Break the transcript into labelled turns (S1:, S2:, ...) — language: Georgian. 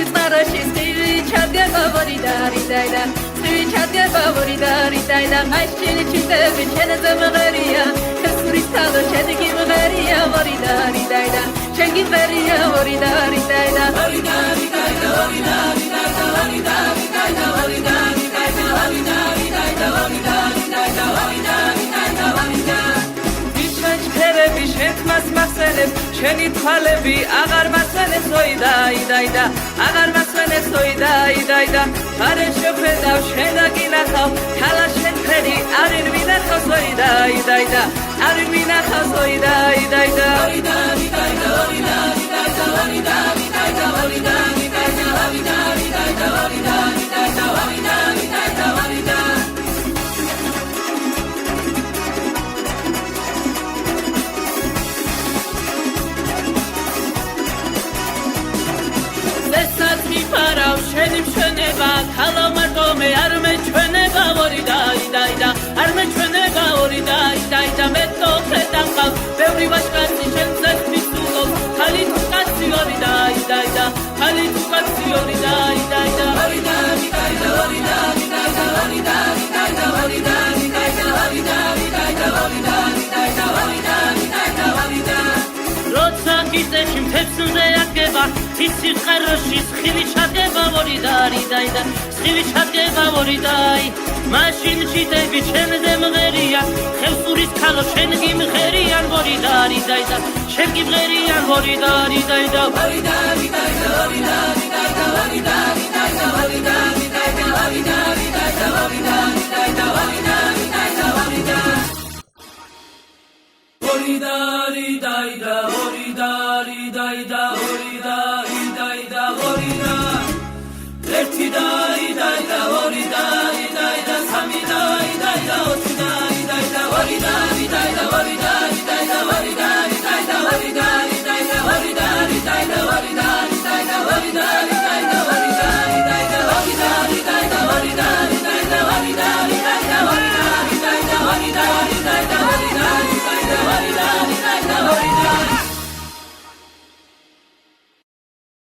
S1: წყაროში სივი ჩადგება ვორი და სივი ჩადგება ვორი და მაშინ ჩიტები ჩენზე მღერია ხესურის თალო შენ გიმღერია ვორი და შენ გიმღერია ვორი და შეთმას მახსენებ შენი თვალები აღარ მასვენებს ოიდაიდა აღარ მასვენებს ოიდაიდა არე შეხედავ შენ და გინახავ ქალა შენ ფერი არ მინახავს ოიდაიდა არ მინახავს ოიდაიდა შენი მშვენება ქალა მარტო მე არ მეჩვენება ვორი და არ მეჩვენება ვორი და მე თო ხედავ ბევრი ვაჟკაცი შენზე მისულობ ხალი თუ კაცი ვორი და ხალი თუ კაცი ვორი როცა გიწეში მთებსზე აგება ციცი წყაროში სხივი ჩადგება ვორი და სხივი ჩადგება ვორი და მაშინ ჩიტები ჩენზე მღერია ხევსურის ქალო შენ გიმღერიან ვორი და შენ გიმღერიან ვორი და